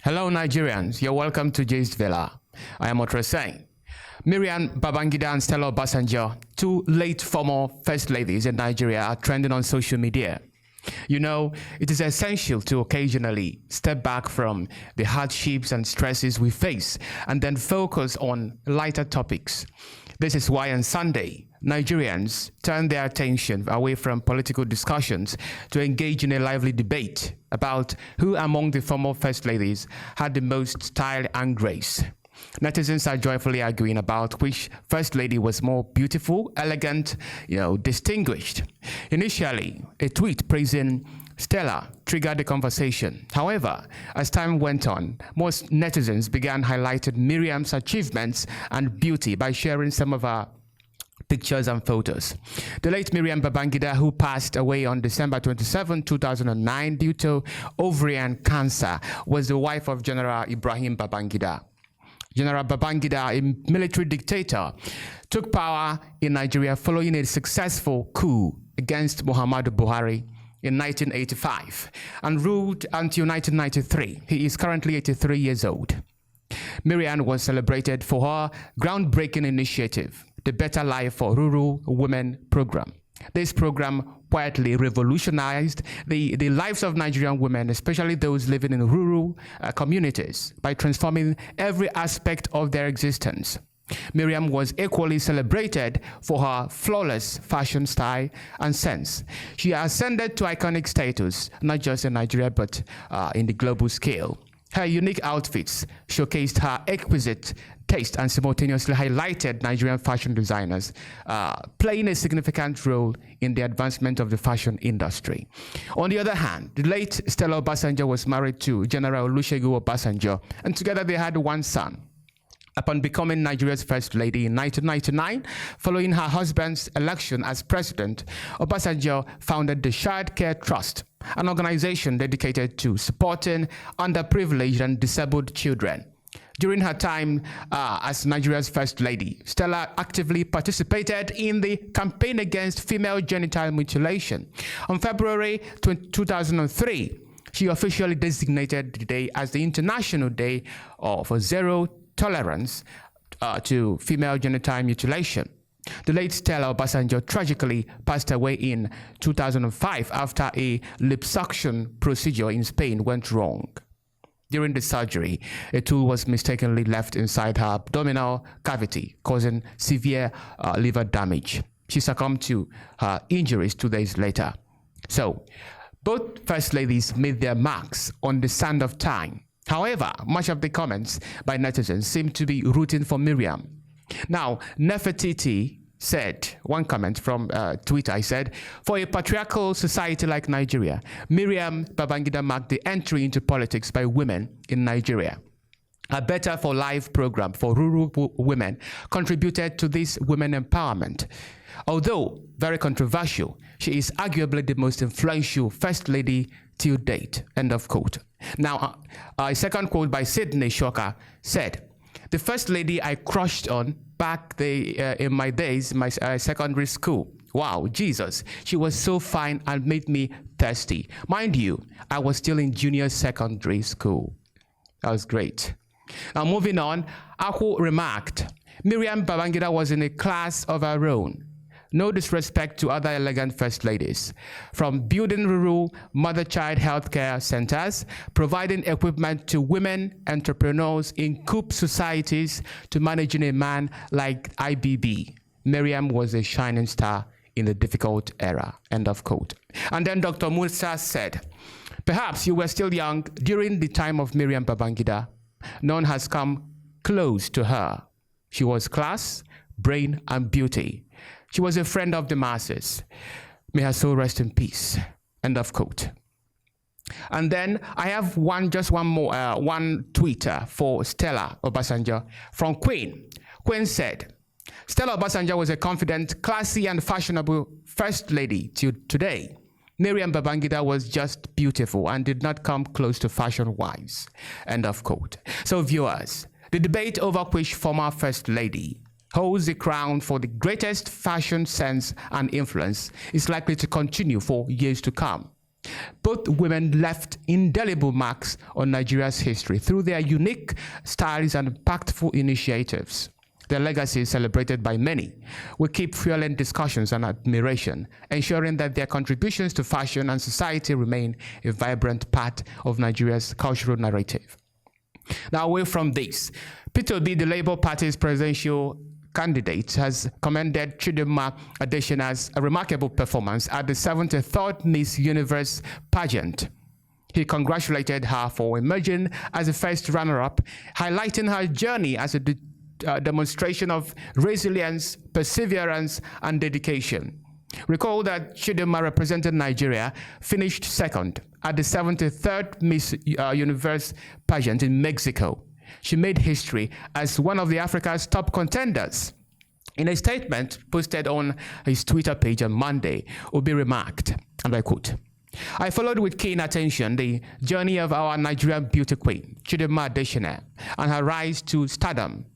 Hello, Nigerians. You're welcome to Jay's Villa. I am Otraseng. Maryam Babangida and Stella Obasanjo, two late former first ladies in Nigeria, are trending on social media. You know, it is essential to occasionally step back from the hardships and stresses we face and then focus on lighter topics. This is why on Sunday, Nigerians turned their attention away from political discussions to engage in a lively debate about who among the former first ladies had the most style and grace. Netizens are joyfully arguing about which first lady was more beautiful, elegant, distinguished. Initially, a tweet praising Stella triggered the conversation. However, as time went on, most netizens began highlighting Miriam's achievements and beauty by sharing some of her pictures and photos. The late Maryam Babangida, who passed away on December 27, 2009 due to ovarian cancer, was the wife of General Ibrahim Babangida. General Babangida, a military dictator, took power in Nigeria following a successful coup against Muhammadu Buhari in 1985 and ruled until 1993. He is currently 83 years old. Maryam was celebrated for her groundbreaking initiative, the Better Life for Rural Women program. This program quietly revolutionized the lives of Nigerian women, especially those living in rural communities, by transforming every aspect of their existence. Maryam was equally celebrated for her flawless fashion style and sense. She ascended to iconic status, not just in Nigeria, but in the global scale. Her unique outfits showcased her exquisite taste and simultaneously highlighted Nigerian fashion designers, playing a significant role in the advancement of the fashion industry. On the other hand, the late Stella Obasanjo was married to General Ibrahim Babangida, and together they had one son. Upon becoming Nigeria's first lady in 1999, following her husband's election as president, Obasanjo founded the Child Care Trust, an organization dedicated to supporting underprivileged and disabled children. During her time as Nigeria's first lady, Stella actively participated in the campaign against female genital mutilation. On February 2003, she officially designated the day as the International Day for Zero Tolerance to female genital mutilation. The late Stella Obasanjo tragically passed away in 2005 after a liposuction procedure in Spain went wrong. During the surgery, a tool was mistakenly left inside her abdominal cavity, causing severe liver damage. She succumbed to her injuries 2 days later. So, both first ladies made their marks on the sand of time. However, much of the comments by netizens seem to be rooting for Maryam. Now, Nefertiti said, one comment from Twitter, I said, for a patriarchal society like Nigeria, Maryam Babangida marked the entry into politics by women in Nigeria. A Better for Life program for rural women contributed to this women empowerment. Although very controversial, she is arguably the most influential first lady till date, end of quote. Now, a second quote by Sydney Shoka said, the first lady I crushed on back in my days, my secondary school. Wow, Jesus, she was so fine and made me thirsty. Mind you, I was still in junior secondary school. That was great. Now moving on, Aku remarked, Maryam Babangida was in a class of her own. No disrespect to other elegant first ladies. From building rural mother-child healthcare centers, providing equipment to women entrepreneurs in coup societies, to managing a man like IBB, Maryam was a shining star in the difficult era, end of quote. And then Dr. Musa said, perhaps you were still young during the time of Maryam Babangida. None has come close to her. She was class, brain, and beauty. She was a friend of the masses. May her soul rest in peace. End of quote. And then I have one tweet for Stella Obasanjo from Queen. Queen said, Stella Obasanjo was a confident, classy, and fashionable first lady till today. Maryam Babangida was just beautiful and did not come close to fashion-wise. End of quote. So viewers, the debate over which former first lady holds the crown for the greatest fashion sense and influence is likely to continue for years to come. Both women left indelible marks on Nigeria's history through their unique styles and impactful initiatives. Their legacy is celebrated by many. We keep fueling discussions and admiration, ensuring that their contributions to fashion and society remain a vibrant part of Nigeria's cultural narrative. Now, away from this, Peter Obi, the Labour Party's presidential candidate, has commended Chidinma Adesina's remarkable performance at the 73rd Miss Universe pageant. He congratulated her for emerging as the first runner-up, highlighting her journey as a demonstration of resilience, perseverance, and dedication. Recall that Chidinma represented Nigeria, finished second at the 73rd Miss Universe pageant in Mexico. She made history as one of Africa's top contenders. In a statement posted on his Twitter page on Monday, Obi remarked, and I quote, "I followed with keen attention the journey of our Nigerian beauty queen, Chidinma Adesina, and her rise to stardom.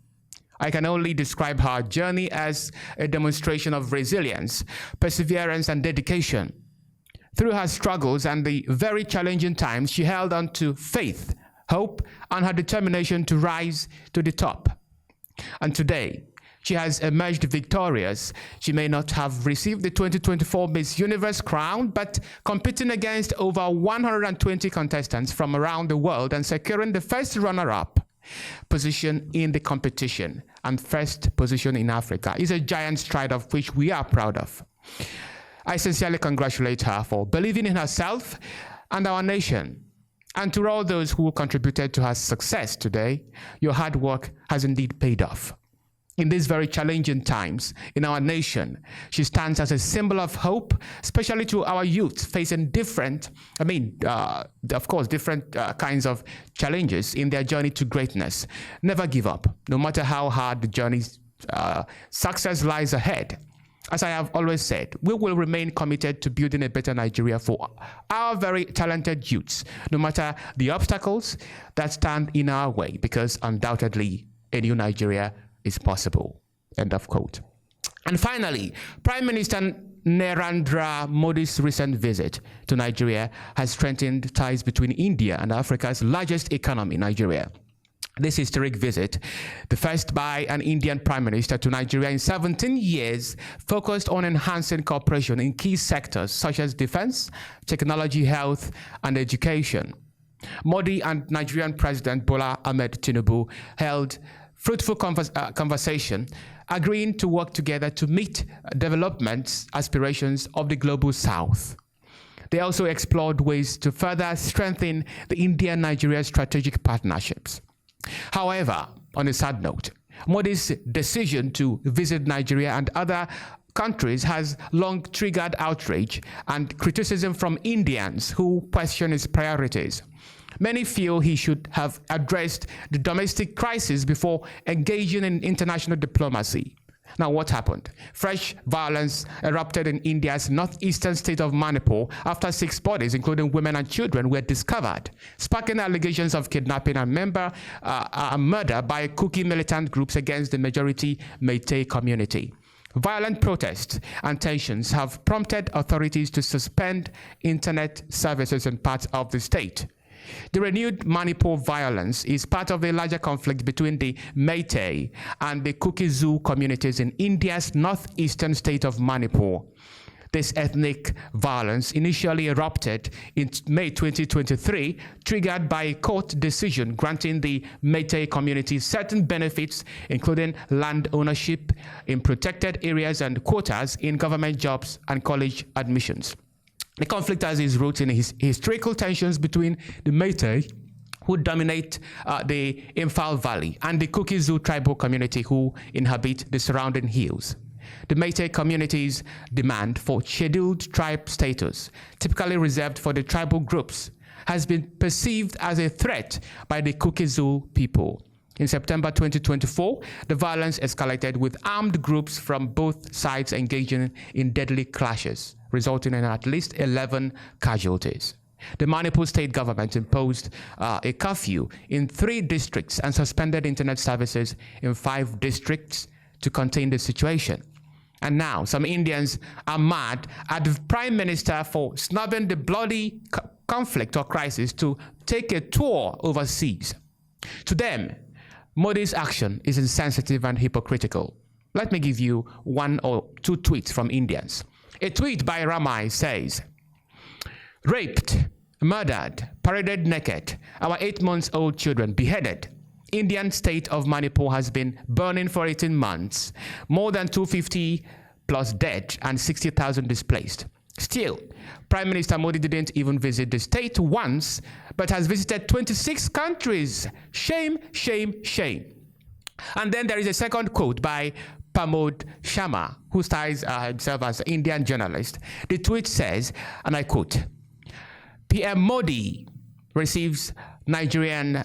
I can only describe her journey as a demonstration of resilience, perseverance, and dedication. Through her struggles and the very challenging times, she held on to faith, hope, and her determination to rise to the top. And today, she has emerged victorious. She may not have received the 2024 Miss Universe crown, but competing against over 120 contestants from around the world and securing the first runner-up position in the competition and first position in Africa is a giant stride of which we are proud of. I sincerely congratulate her for believing in herself and our nation. And to all those who contributed to her success today, your hard work has indeed paid off. In these very challenging times in our nation, she stands as a symbol of hope, especially to our youth facing different kinds of challenges in their journey to greatness. Never give up, no matter how hard the journey's success lies ahead. As I have always said, we will remain committed to building a better Nigeria for our very talented youths, no matter the obstacles that stand in our way, because undoubtedly a new Nigeria is possible." End of quote. And finally, Prime Minister Narendra Modi's recent visit to Nigeria has strengthened ties between India and Africa's largest economy, Nigeria. This historic visit, the first by an Indian Prime Minister to Nigeria in 17 years, focused on enhancing cooperation in key sectors such as defense, technology, health, and education. Modi and Nigerian President Bola Ahmed Tinubu held fruitful conversation, agreeing to work together to meet development aspirations of the global south. They also explored ways to further strengthen the India-Nigeria strategic partnerships. However, on a sad note, Modi's decision to visit Nigeria and other countries has long triggered outrage and criticism from Indians who question his priorities. Many feel he should have addressed the domestic crisis before engaging in international diplomacy. Now, what happened? Fresh violence erupted in India's northeastern state of Manipur after 6 bodies, including women and children, were discovered, sparking allegations of kidnapping and murder by Kuki militant groups against the majority Meitei community. Violent protests and tensions have prompted authorities to suspend internet services in parts of the state. The renewed Manipur violence is part of a larger conflict between the Meitei and the Kuki-Zoo communities in India's northeastern state of Manipur. This ethnic violence initially erupted in May 2023, triggered by a court decision granting the Meitei community certain benefits, including land ownership in protected areas and quotas in government jobs and college admissions. The conflict has its roots in historical tensions between the Meitei, who dominate the Imphal Valley, and the Kuki-Zoo tribal community, who inhabit the surrounding hills. The Meitei community's demand for scheduled tribe status, typically reserved for the tribal groups, has been perceived as a threat by the Kuki-Zoo people. In September 2024, the violence escalated with armed groups from both sides engaging in deadly clashes, resulting in at least 11 casualties. The Manipur state government imposed a curfew in 3 districts and suspended internet services in 5 districts to contain the situation. And now some Indians are mad at the Prime Minister for snubbing the bloody conflict or crisis to take a tour overseas. To them, Modi's action is insensitive and hypocritical. Let me give you one or two tweets from Indians. A tweet by Ramai says, "Raped, murdered, paraded naked, our 8-month-old children beheaded. Indian state of Manipur has been burning for 18 months, more than 250 plus dead and 60,000 displaced. Still, Prime Minister Modi didn't even visit the state once, but has visited 26 countries. Shame, shame, shame." And then there is a second quote by Pramod Sharma, who styles himself as an Indian journalist. The tweet says, and I quote, "PM Modi receives Nigerian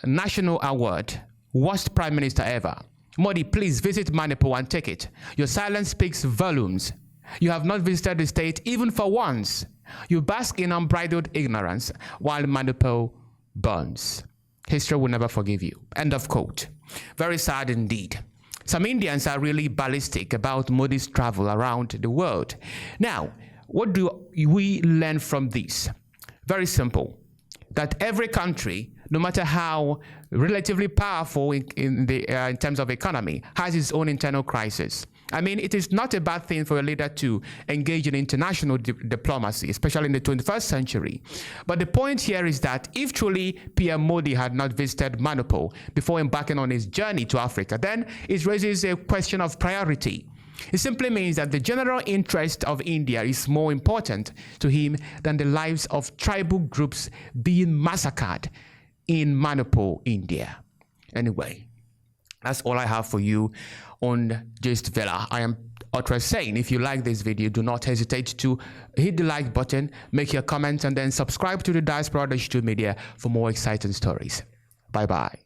National Award, worst Prime Minister ever. Modi, please visit Manipur and take it. Your silence speaks volumes. You have not visited the state even for once. You bask in unbridled ignorance while Manipur burns. History will never forgive you." End of quote. Very sad indeed. Some Indians are really ballistic about Modi's travel around the world. Now, what do we learn from this? Very simple. That every country, no matter how relatively powerful in terms of economy, has its own internal crisis. I mean, it is not a bad thing for a leader to engage in international diplomacy, especially in the 21st century. But the point here is that if truly PM Modi had not visited Manipur before embarking on his journey to Africa, then it raises a question of priority. It simply means that the general interest of India is more important to him than the lives of tribal groups being massacred in Manipur, India. Anyway, that's all I have for you on Gist Villa. I am Otra saying, if you like this video, do not hesitate to hit the like button, make your comments, and then subscribe to the Diaspora Digital Media for more exciting stories. Bye-bye.